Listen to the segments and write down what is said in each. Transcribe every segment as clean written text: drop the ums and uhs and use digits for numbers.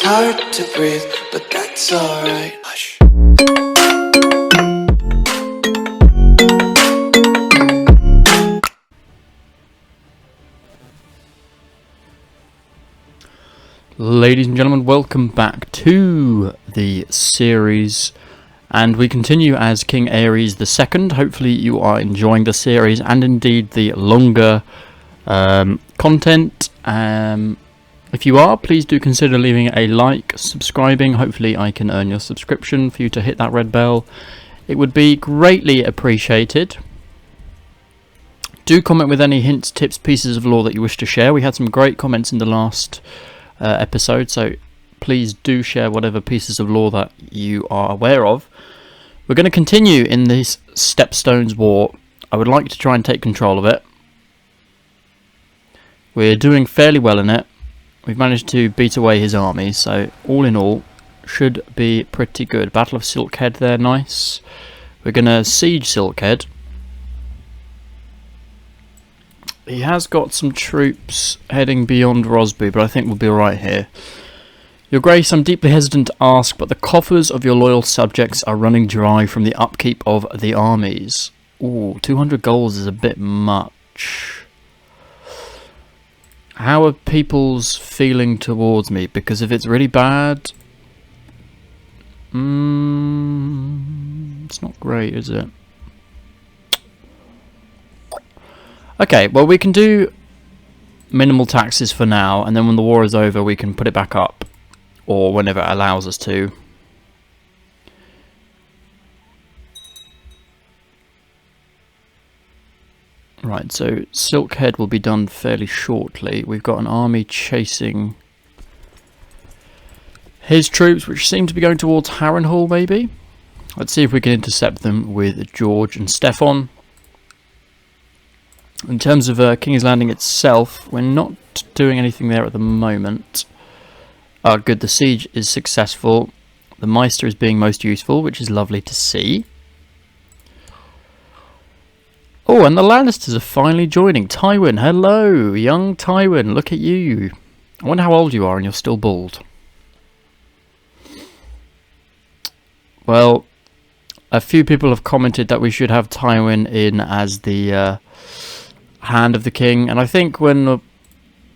It's hard to breathe, but that's alright. Hush. Ladies and gentlemen, welcome back to the series, and we continue as King Aerys II. Hopefully you are enjoying the series and indeed the longer content. If you are, please do consider leaving a like, subscribing. Hopefully I can earn your subscription for you to hit that red bell. It would be greatly appreciated. Do comment with any hints, tips, pieces of lore that you wish to share. We had some great comments in the last episode, so please do share whatever pieces of lore that you are aware of. We're going to continue in this Stepstones war. I would like to try and take control of it. We're doing fairly well in it. We've managed to beat away his army, so all in all should be pretty good. Battle of Silkhead there, nice. We're going to siege Silkhead. He has got some troops heading beyond Rosby, but I think we'll be alright here. Your Grace, I'm deeply hesitant to ask, but the coffers of your loyal subjects are running dry from the upkeep of the armies. Ooh, 200 goals is a bit much. How are people's feeling towards me? Because if it's really bad... it's not great, is it? Okay, well we can do minimal taxes for now, and then when the war is over we can put it back up, or whenever it allows us to. Right, so Silkhead will be done fairly shortly. We've got an army chasing his troops, which seem to be going towards Harrenhal, maybe? Let's see if we can intercept them with George and Stefan. In terms of King's Landing itself, we're not doing anything there at the moment. Good, the siege is successful. The Meister is being most useful, which is lovely to see. Oh, and the Lannisters are finally joining. Tywin, hello, young Tywin, look at you. I wonder how old you are and you're still bald. Well, a few people have commented that we should have Tywin in as the Hand of the King, and I think when the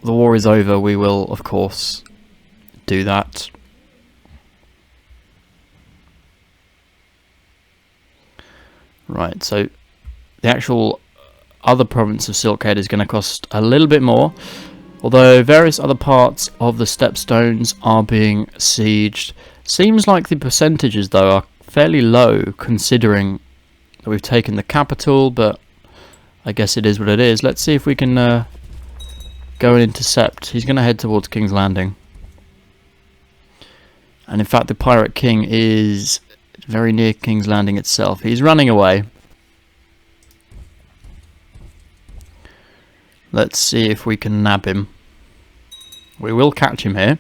war is over we will, of course, do that. Right, so the actual other province of Silkhead is going to cost a little bit more, although various other parts of the Stepstones are being sieged. Seems like the percentages though are fairly low considering that we've taken the capital, but I guess it is what it is. Let's see if we can go and intercept. He's going to head towards King's Landing. And in fact the Pirate King is very near King's Landing itself. He's running away. Let's see if we can nab him. We will catch him here.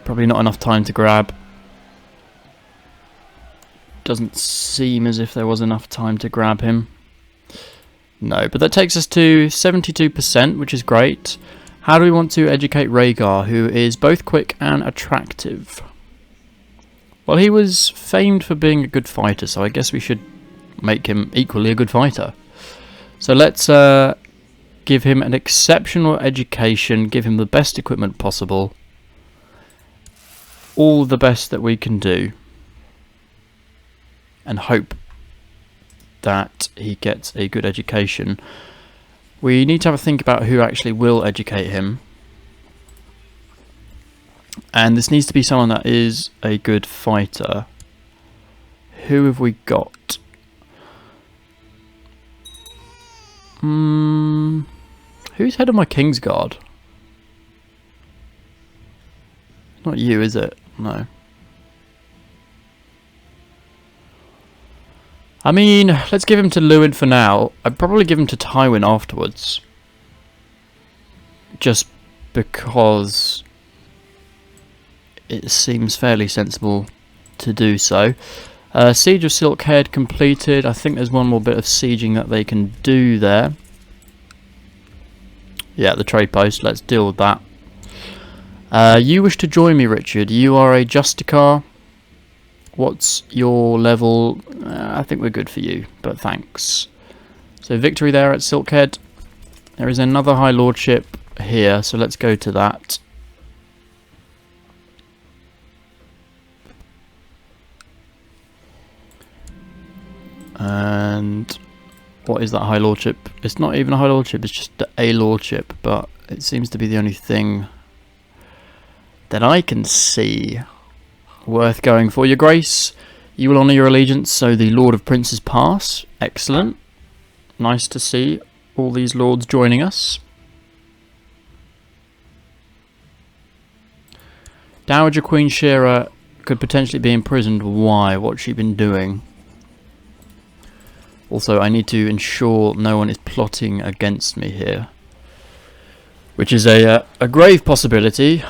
Probably not enough time to grab. Doesn't seem as if there was enough time to grab him. No, but that takes us to 72%, which is great. How do we want to educate Rhaegar, who is both quick and attractive? Well, he was famed for being a good fighter, so I guess we should make him equally a good fighter. So let's give him an exceptional education, give him the best equipment possible. All the best that we can do. And hope that he gets a good education. We need to have a think about who actually will educate him. And this needs to be someone that is a good fighter. Who have we got? Who's head of my Kingsguard? Not you, is it? No. I mean, let's give him to Lewin for now. I'd probably give him to Tywin afterwards. Just because it seems fairly sensible to do so. Siege of Silkhead completed. I think there's one more bit of sieging that they can do there. Yeah, the trade post. Let's deal with that. You wish to join me, Richard. You are a Justicar. What's your level? I think we're good for you, but thanks. So victory there at Silkhead. There is another High Lordship here, so let's go to that. And what is that High Lordship? It's not even a High Lordship, it's just a Lordship, but it seems to be the only thing that I can see worth going for. Your Grace, you will honour your allegiance, so the Lord of Princes Pass. Excellent. Nice to see all these lords joining us. Dowager Queen Shira could potentially be imprisoned. Why? What's she been doing? Also, I need to ensure no one is plotting against me here, which is a grave possibility,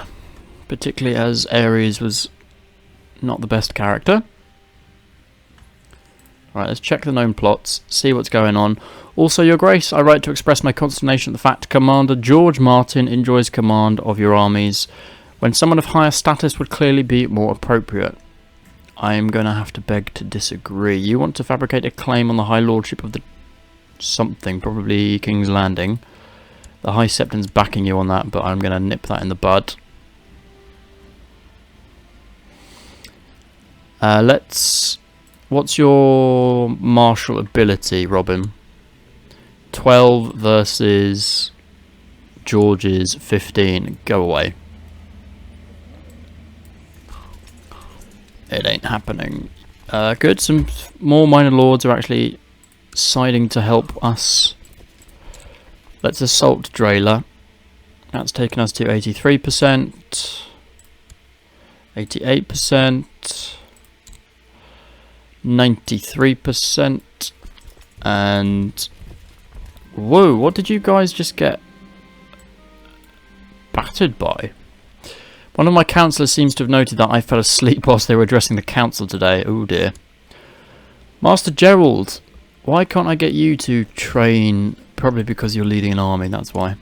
particularly as Aerys was not the best character. Alright, let's check the known plots, see what's going on. Also, Your Grace, I write to express my consternation at the fact Commander George Martin enjoys command of your armies, when someone of higher status would clearly be more appropriate. I am going to have to beg to disagree. You want to fabricate a claim on the High Lordship of the something, probably King's Landing. The High Septon's backing you on that, but I'm going to nip that in the bud. What's your martial ability, Robin? 12 versus George's 15. Go away. It ain't happening. Good, some more minor lords are actually siding to help us. Let's assault Drayla. That's taken us to 83%. 88%. 93%. And... whoa, what did you guys just get battered by? One of my councillors seems to have noted that I fell asleep whilst they were addressing the council today. Oh dear. Master Gerald, why can't I get you to train? Probably because you're leading an army, that's why.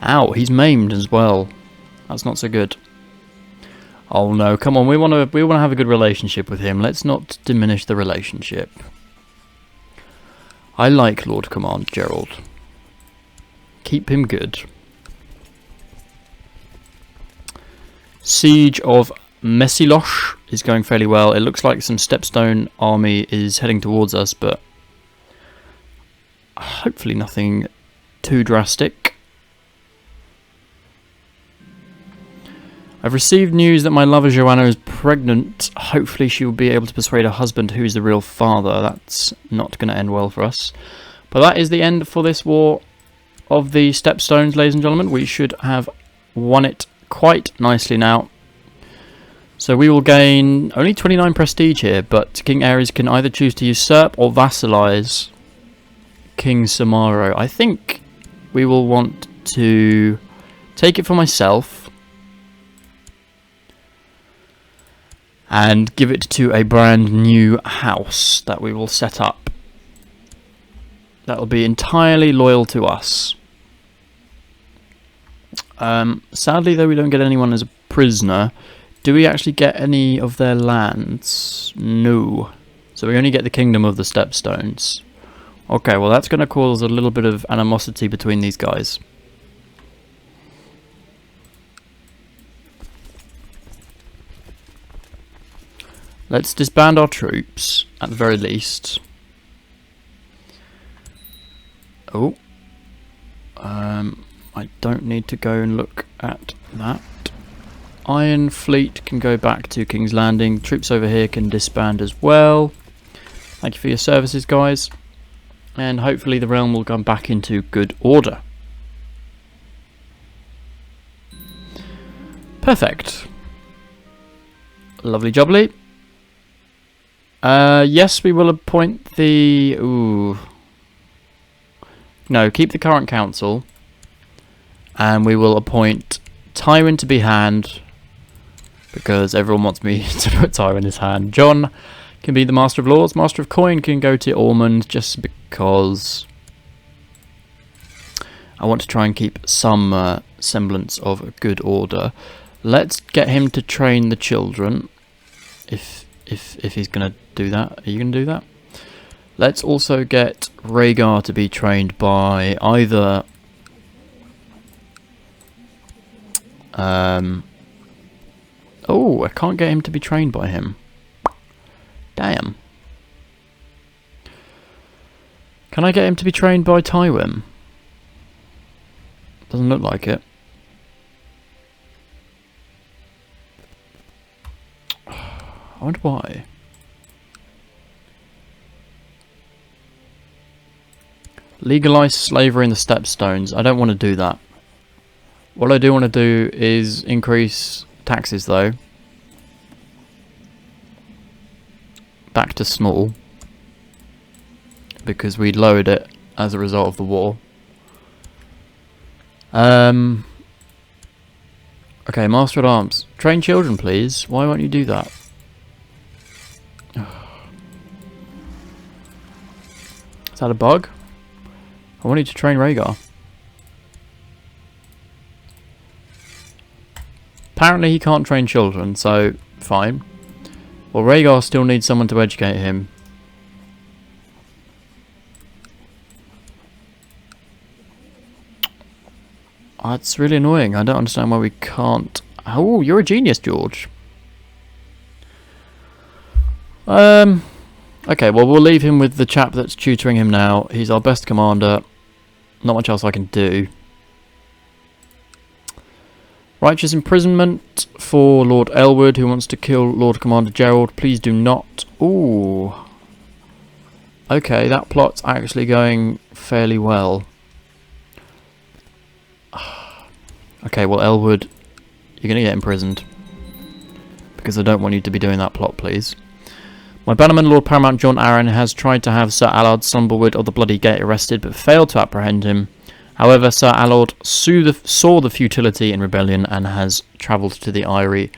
Ow, he's maimed as well. That's not so good. Oh no, come on, we want to have a good relationship with him. Let's not diminish the relationship. I like Lord Command Gerald. Keep him good. Siege of Maelys is going fairly well. It looks like some Stepstone army is heading towards us, but hopefully nothing too drastic. I've received news that my lover Joanna is pregnant. Hopefully she will be able to persuade her husband, who is the real father. That's not going to end well for us. But that is the end for this war of the Stepstones, ladies and gentlemen. We should have won it quite nicely now. So we will gain only 29 prestige here, but King Aerys can either choose to usurp or vassalize King Samaro. I think we will want to take it for myself and give it to a brand new house that we will set up. That will be entirely loyal to us. Sadly, though, we don't get anyone as a prisoner. Do we actually get any of their lands? No. So we only get the Kingdom of the Stepstones. Okay, well that's going to cause a little bit of animosity between these guys. Let's disband our troops, at the very least. Oh. I don't need to go and look at that. Iron Fleet can go back to King's Landing. Troops over here can disband as well. Thank you for your services, guys. And hopefully the realm will come back into good order. Perfect. Lovely jubbly. Yes, we will appoint the... ooh. No, keep the current council. And we will appoint Tywin to be hand, because everyone wants me to put Tywin in his hand. John can be the Master of Lords. Master of Coin can go to Ormond, just because I want to try and keep some semblance of a good order. Let's get him to train the children. If he's gonna do that. Are you gonna do that? Let's also get Rhaegar to be trained by either oh, I can't get him to be trained by him. Damn. Can I get him to be trained by Tywin? Doesn't look like it. I wonder why. Legalize slavery in the Stepstones. I don't want to do that. What I do want to do is increase taxes though. Back to small. Because we lowered it as a result of the war. Okay, Master at Arms. Train children, please. Why won't you do that? Is that a bug? I want you to train Rhaegar. Apparently he can't train children, so fine. Well, Rhaegar still needs someone to educate him. That's really annoying. I don't understand why we can't... Oh, you're a genius, George. Okay, well, we'll leave him with the chap that's tutoring him now. He's our best commander. Not much else I can do. Righteous imprisonment for Lord Elwood, who wants to kill Lord Commander Gerald. Please do not. Ooh. Okay, that plot's actually going fairly well. Okay, well, Elwood, you're going to get imprisoned. Because I don't want you to be doing that plot, please. My bannerman, Lord Paramount Jon Arryn, has tried to have Sir Allard Stumblewood of the Bloody Gate arrested, but failed to apprehend him. However, Sir Allard saw the futility in rebellion and has travelled to the Aery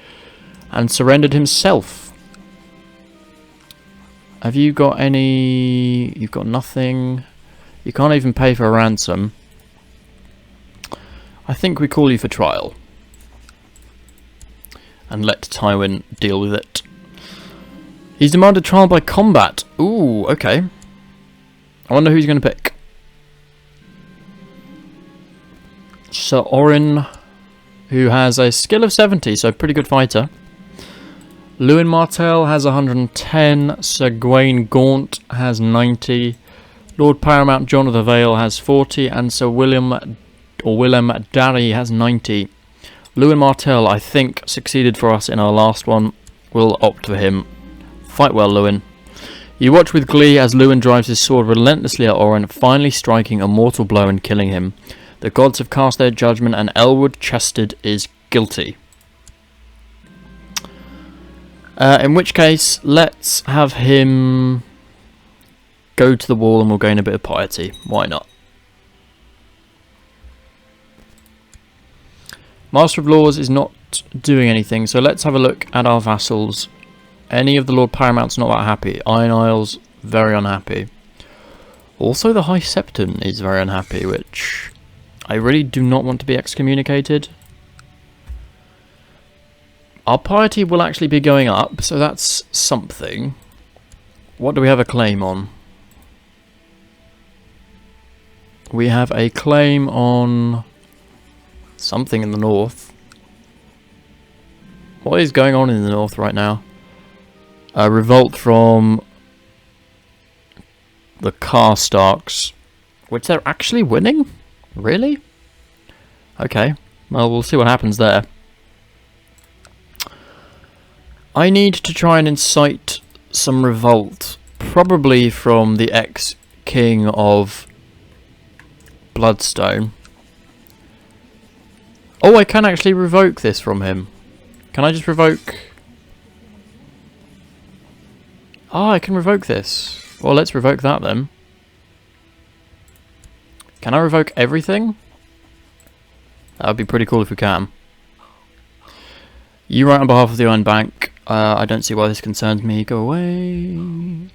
and surrendered himself. Have you got any... You've got nothing. You can't even pay for a ransom. I think we call you for trial. And let Tywin deal with it. He's demanded trial by combat. Ooh, okay. I wonder who he's going to pick. Sir Orin, who has a skill of 70, so pretty good fighter. Lewin Martell has 110. Sir Gawain Gaunt has 90. Lord Paramount John of the Vale has 40. And Sir Willem Darry has 90. Lewin Martell, I think, succeeded for us in our last one. We'll opt for him. Fight well, Lewin. You watch with glee as Lewin drives his sword relentlessly at Orin, finally striking a mortal blow and killing him. The gods have cast their judgment and Elwood Chested is guilty. In which case, let's have him go to the wall and we'll gain a bit of piety. Why not? Master of Laws is not doing anything, so let's have a look at our vassals. Any of the Lord Paramounts not that happy. Iron Isles, very unhappy. Also the High Septon is very unhappy, which I really do not want to be excommunicated. Our piety will actually be going up, so that's something. What do we have a claim on? We have a claim on something in the north. What is going on in the north right now? A revolt from the Karstarks, which they're actually winning? Really? Okay, well, we'll see what happens there. I need to try and incite some revolt, probably from the ex-king of Bloodstone. Oh, I can actually revoke this from him. Can I just revoke... Oh, I can revoke this. Well, let's revoke that then. Can I revoke everything? That would be pretty cool if we can. You write on behalf of the Iron Bank. I don't see why this concerns me. Go away.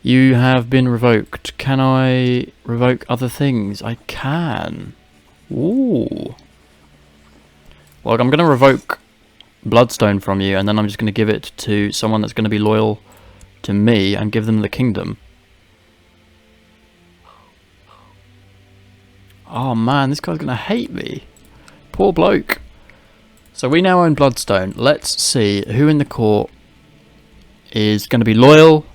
You have been revoked. Can I revoke other things? I can. Ooh. Well, I'm going to revoke Bloodstone from you, and then I'm just going to give it to someone that's going to be loyal to me and give them the kingdom. Oh man, this guy's going to hate me. Poor bloke. So we now own Bloodstone. Let's see who in the court is going to be loyal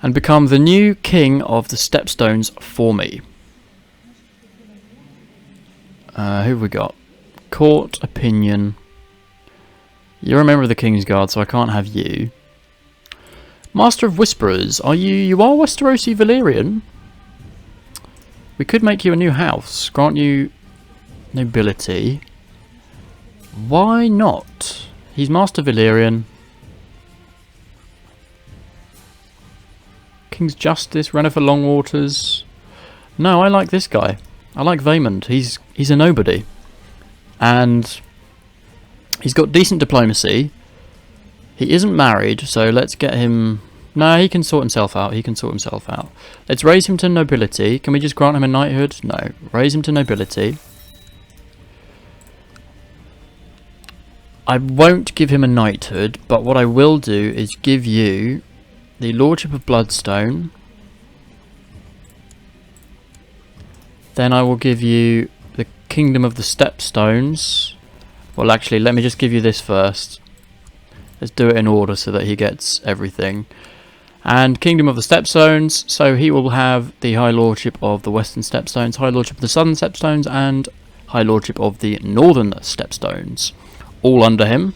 and become the new king of the Stepstones for me. Who have we got? Court opinion. You're a member of the King's Guard, so I can't have you. Master of Whisperers, you are Westerosi Valyrian? We could make you a new house, grant you nobility. Why not? He's Master Valyrian. King's Justice, Rennifer Longwaters. No, I like this guy. I like Vaemond. He's a nobody. And he's got decent diplomacy. He isn't married, so let's get him... No, he can sort himself out. He can sort himself out. Let's raise him to nobility. Can we just grant him a knighthood? No. Raise him to nobility. I won't give him a knighthood, but what I will do is give you the Lordship of Bloodstone. Then I will give you the Kingdom of the Stepstones. Well, actually, let me just give you this first. Let's do it in order so that he gets everything. And Kingdom of the Stepstones, so he will have the High Lordship of the Western Stepstones, High Lordship of the Southern Stepstones, and High Lordship of the Northern Stepstones. All under him.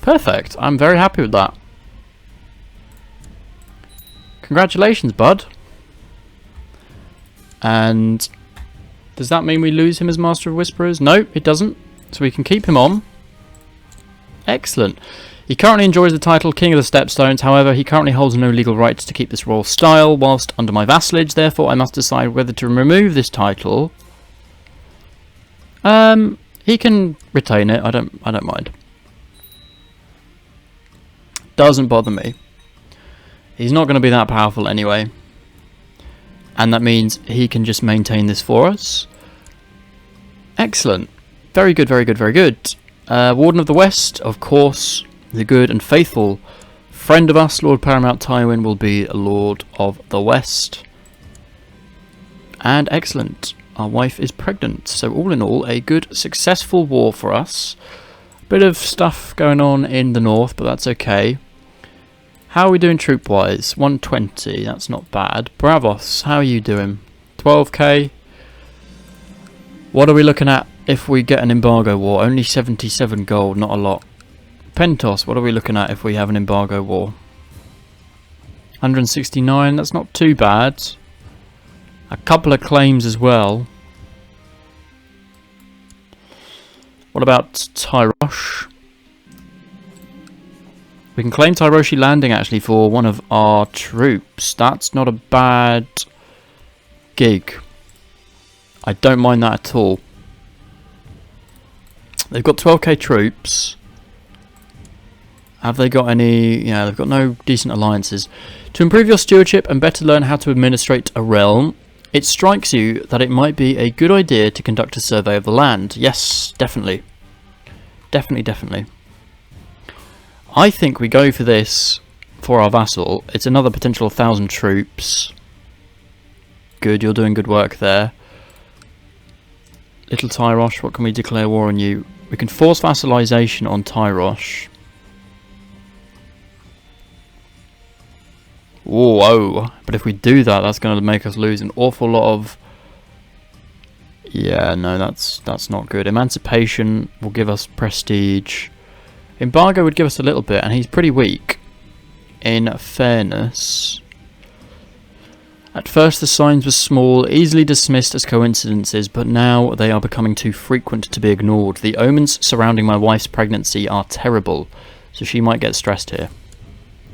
Perfect. I'm very happy with that. Congratulations, bud. And does that mean we lose him as Master of Whisperers? No, it doesn't. So we can keep him on. Excellent. He currently enjoys the title King of the Stepstones. However, he currently holds no legal rights to keep this royal style whilst under my vassalage. Therefore, I must decide whether to remove this title. He can retain it. I don't mind. Doesn't bother me. He's not going to be that powerful anyway. And that means he can just maintain this for us. Excellent. Very good, very good, very good. Warden of the West, of course, the good and faithful friend of us, Lord Paramount Tywin, will be a Lord of the West. And excellent. Our wife is pregnant. So all in all, a good, successful war for us. Bit of stuff going on in the north, but that's okay. How are we doing troop-wise? 120, that's not bad. Bravos, how are you doing? 12k. What are we looking at if we get an embargo war? Only 77 gold, not a lot. Pentos, what are we looking at if we have an embargo war? 169, that's not too bad. A couple of claims as well. What about Tyrosh? We can claim Tyroshi Landing actually for one of our troops. That's not a bad gig. I don't mind that at all. They've got 12k troops. Have they got any... Yeah, they've got no decent alliances. To improve your stewardship and better learn how to administrate a realm, it strikes you that it might be a good idea to conduct a survey of the land. Yes, definitely. Definitely, definitely. I think we go for this for our vassal. It's another potential 1,000 troops. Good, you're doing good work there. Little Tyrosh, what can we declare war on you? We can force vassalization on Tyrosh. Whoa, but if we do that, that's going to make us lose an awful lot of... Yeah, no, that's not good. Emancipation will give us prestige. Embargo would give us a little bit, and he's pretty weak. In fairness. At first the signs were small, easily dismissed as coincidences, but now they are becoming too frequent to be ignored. The omens surrounding my wife's pregnancy are terrible, so she might get stressed here.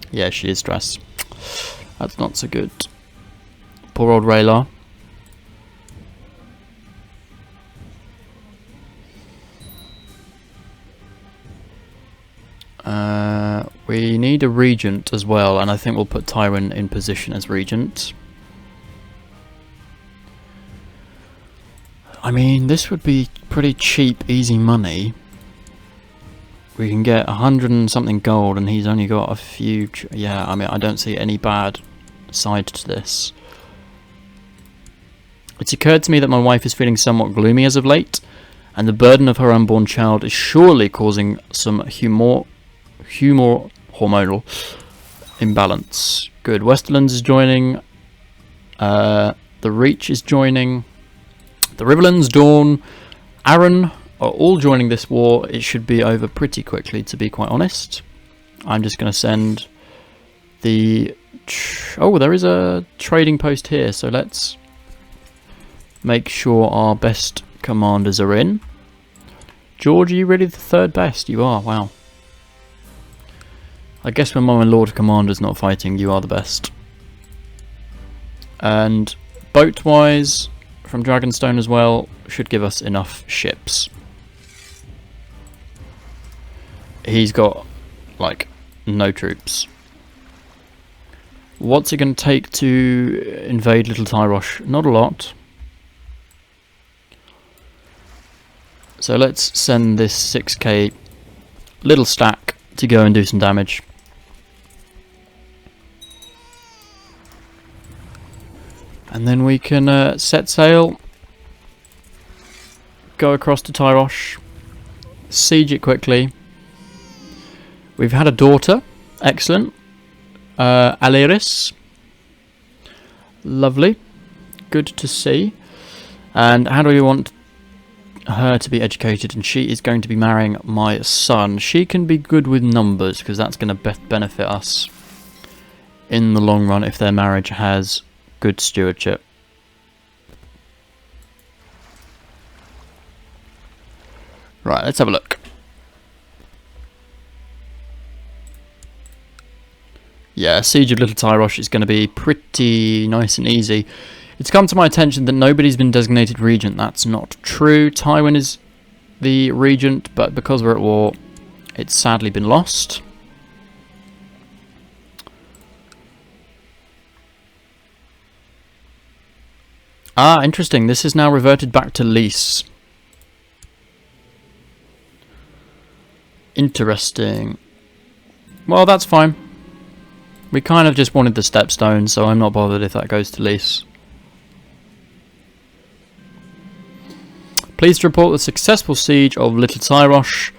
Yeah, she is stressed. That's not so good. Poor old Rhaelar. We need a regent as well, and I think we'll put Tywin in position as regent. I mean, this would be pretty cheap, easy money. We can get 100 and something gold, and he's only got a few... yeah, I mean, I don't see any bad side to this. It's occurred to me that my wife is feeling somewhat gloomy as of late, and the burden of her unborn child is surely causing some hormonal imbalance. Good. Westerlands is joining. The Reach is joining. The Riverlands, Dawn, Arryn are all joining this war. It should be over pretty quickly, to be quite honest. I'm just going to send the... oh, there is a trading post here, so let's make sure our best commanders are in. George, are you really the third best? You are, wow. I guess when my Lord Commander's not fighting, you are the best. And boat-wise, from Dragonstone as well, should give us enough ships. He's got, like, no troops. What's it going to take to invade Little Tyrosh? Not a lot. So let's send this 6k little stack to go and do some damage. And then we can set sail, go across to Tyrosh, siege it quickly. We've had a daughter, excellent. Aerys, lovely, good to see. And how do we want her to be educated? And she is going to be marrying my son. She can be good with numbers because that's going to benefit us in the long run if their marriage has good stewardship. Right, let's have a look. Yeah, Siege of Little Tyrosh is going to be pretty nice and easy. It's come to my attention that nobody's been designated regent. That's not true. Tywin is the regent, but because we're at war, it's sadly been lost. Ah, interesting. This is now reverted back to Lys. Interesting. Well, that's fine. We kind of just wanted the Stepstones, so I'm not bothered if that goes to Lys. Pleased to report the successful siege of Little Tyrosh.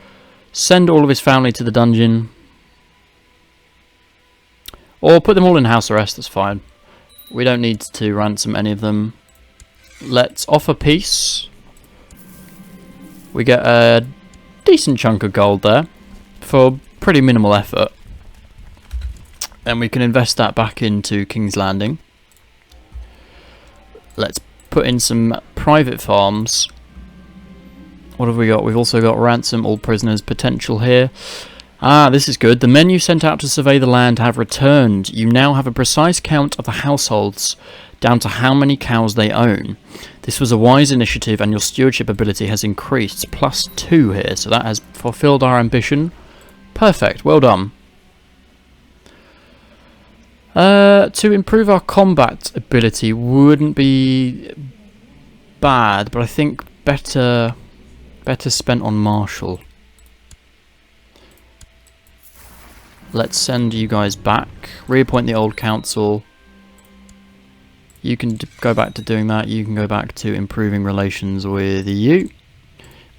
Send all of his family to the dungeon. Or put them all in house arrest, that's fine. We don't need to ransom any of them. Let's offer peace. We get a decent chunk of gold there for pretty minimal effort. And we can invest that back into King's Landing. Let's put in some private farms. What have we got? We've also got ransom all prisoners potential here. Ah, this is good. The men you sent out to survey the land have returned. You now have a precise count of the households, down to how many cows they own. This was a wise initiative and your stewardship ability has increased. +2 here, so that has fulfilled our ambition. Perfect, well done. To improve our combat ability wouldn't be bad, but I think better spent on Marshall. Let's send you guys back. Reappoint the old council. You can go back to doing that. You can go back to improving relations with you.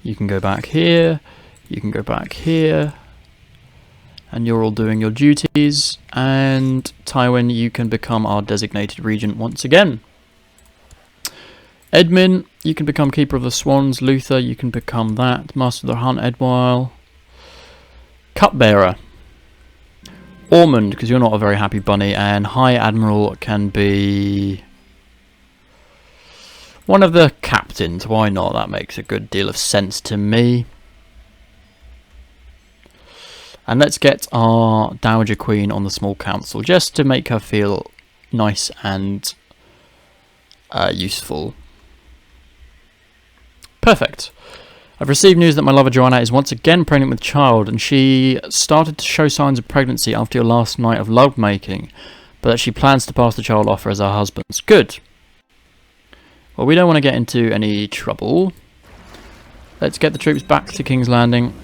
You can go back here. You can go back here. And you're all doing your duties. And Tywin, you can become our designated regent once again. Edmund, you can become Keeper of the Swans. Luther, you can become that. Master of the Hunt, Edwile. Cupbearer. Ormond, because you're not a very happy bunny. And High Admiral can be one of the captains. Why not? That makes a good deal of sense to me. And let's get our Dowager Queen on the small council, just to make her feel nice and useful. Perfect. I've received news that my lover Joanna is once again pregnant with child, and she started to show signs of pregnancy after your last night of lovemaking, but that she plans to pass the child off as her husband's. Good. Well, we don't want to get into any trouble. Let's get the troops back to King's Landing.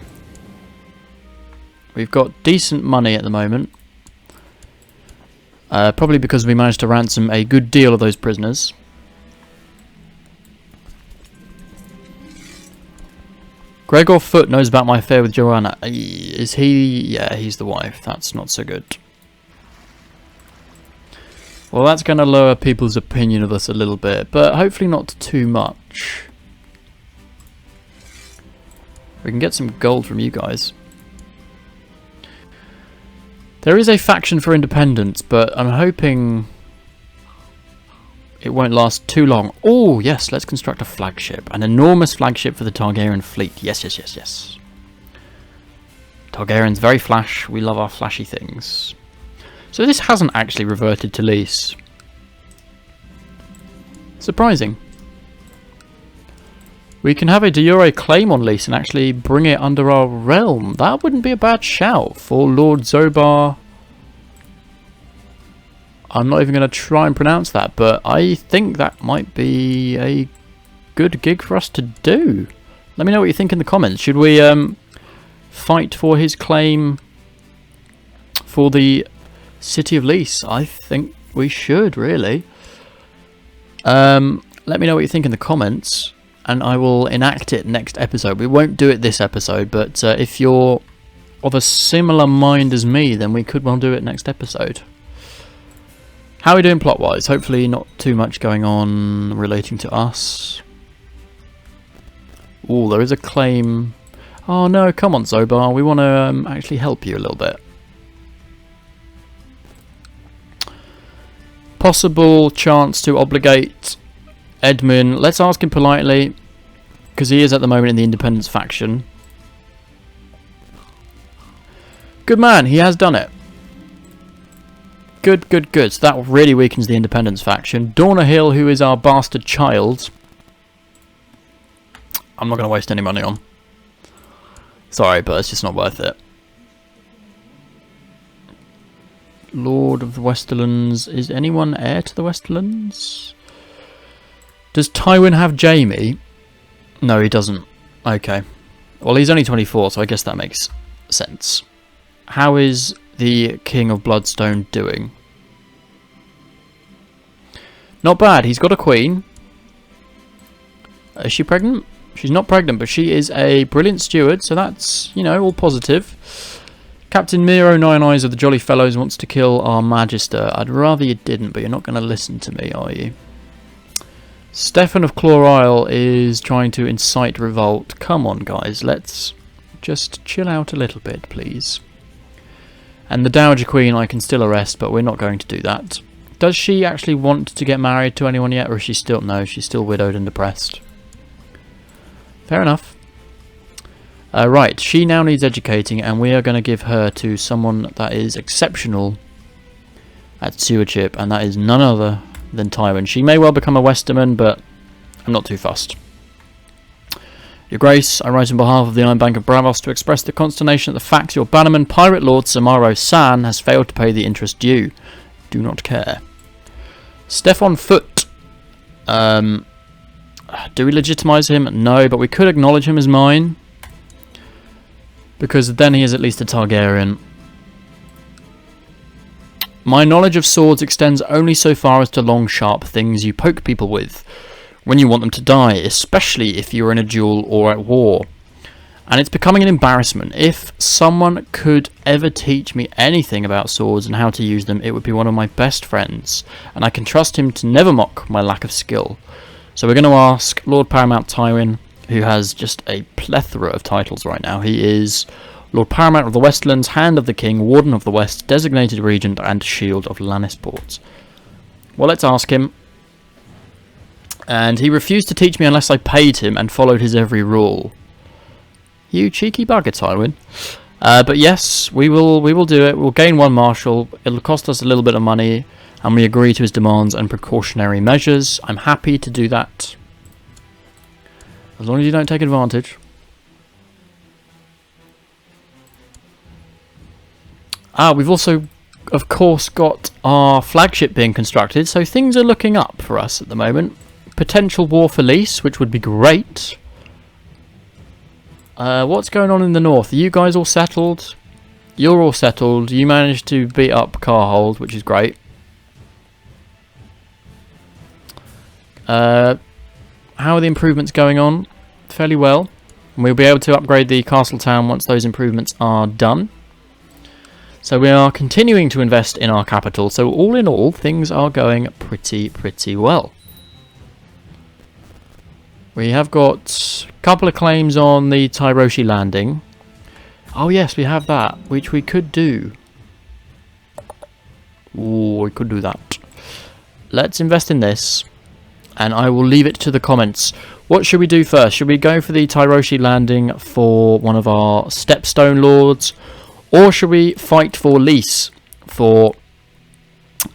We've got decent money at the moment. Probably because we managed to ransom a good deal of those prisoners. Gregor Foot knows about my affair with Joanna. Is he? Yeah, he's the wife. That's not so good. Well, that's going to lower people's opinion of us a little bit, but hopefully not too much. We can get some gold from you guys. There is a faction for independence, but I'm hoping it won't last too long. Oh, yes, let's construct a flagship. An enormous flagship for the Targaryen fleet. Yes, yes, yes, yes. Targaryens, very flash. We love our flashy things. So this hasn't actually reverted to lease. Surprising. We can have a de jure claim on lease and actually bring it under our realm. That wouldn't be a bad shout for Lord Zobar. I'm not even going to try and pronounce that, but I think that might be a good gig for us to do. Let me know what you think in the comments. Should we fight for his claim for the City of Lease? I think we should, really. Let me know what you think in the comments, and I will enact it next episode. We won't do it this episode, but if you're of a similar mind as me, then we could well do it next episode. How are we doing plot-wise? Hopefully not too much going on relating to us. Oh, there is a claim. Oh no, come on Zobar, we want to actually help you a little bit. Possible chance to obligate Edmund. Let's ask him politely, because he is at the moment in the Independence faction. Good man, he has done it. Good, good, good. So that really weakens the Independence faction. Dorna Hill, who is our bastard child, I'm not going to waste any money on. Sorry, but it's just not worth it. Lord of the Westerlands. Is anyone heir to the Westerlands? Does Tywin have Jaime? No, he doesn't. Okay. Well, he's only 24, so I guess that makes sense. How is the King of Bloodstone doing? Not bad. He's got a queen. Is she pregnant? She's not pregnant, but she is a brilliant steward, so that's, you know, all positive. Captain Miro Nine Eyes of the Jolly Fellows wants to kill our Magister. I'd rather you didn't, but you're not going to listen to me, are you? Stefan of Claw Isle is trying to incite revolt. Come on, guys, let's just chill out a little bit, please. And the Dowager Queen I can still arrest, but we're not going to do that. Does she actually want to get married to anyone yet, or is she still... No, she's still widowed and depressed. Fair enough. Right, she now needs educating, and we are going to give her to someone that is exceptional at stewardship, and that is none other than Tywin. She may well become a Westerman, but I'm not too fussed. Your Grace, I write on behalf of the Iron Bank of Bravos to express the consternation at the fact your bannerman, Pirate Lord Samaro San, has failed to pay the interest due. Do not care. Stefan Foot. Do we legitimize him? No, but we could acknowledge him as mine, because then he is at least a Targaryen. My knowledge of swords extends only so far as to long, sharp things you poke people with when you want them to die, especially if you're in a duel or at war. And it's becoming an embarrassment. If someone could ever teach me anything about swords and how to use them, it would be one of my best friends, and I can trust him to never mock my lack of skill. So we're going to ask Lord Paramount Tywin, who has just a plethora of titles right now. He is Lord Paramount of the Westlands, Hand of the King, Warden of the West, Designated Regent, and Shield of Lannisport. Well, let's ask him. And he refused to teach me unless I paid him and followed his every rule. You cheeky bugger, Tywin. But yes, we will do it. We'll gain one marshal. It'll cost us a little bit of money, and we agree to his demands and precautionary measures. I'm happy to do that, as long as you don't take advantage. We've also, of course, got our flagship being constructed, so things are looking up for us at the moment. Potential war for lease, which would be great. What's going on in the north? Are you guys all settled? You're all settled. You managed to beat up Carhold, which is great. How are the improvements going on? Fairly well. We'll be able to upgrade the castle town once those improvements are done. So we are continuing to invest in our capital. So all in all, things are going pretty well. We have got a couple of claims on the Tyrosh landing. Oh yes, we have that, which we could do. Ooh, we could do that. Let's invest in this, and I will leave it to the comments. What should we do first? Should we go for the Tyrosh landing for one of our Stepstone lords, or should we fight for lease for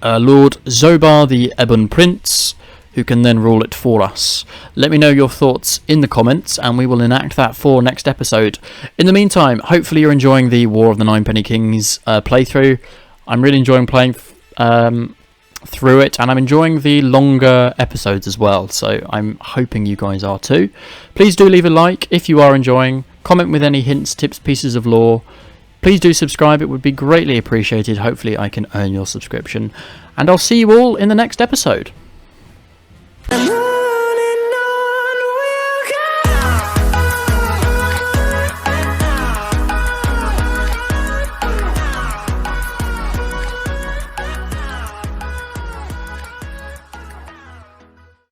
Lord Zobar the Ebon Prince, who can then rule it for us? Let me know your thoughts in the comments, and we will enact that for next episode. In the meantime, hopefully you're enjoying the War of the Ninepenny Kings playthrough. I'm really enjoying playing through it, and I'm enjoying the longer episodes as well, so I'm hoping you guys are too. Please do leave a like if you are enjoying, comment with any hints, tips, pieces of lore. Please do subscribe, it would be greatly appreciated. Hopefully I can earn your subscription, and I'll see you all in the next episode.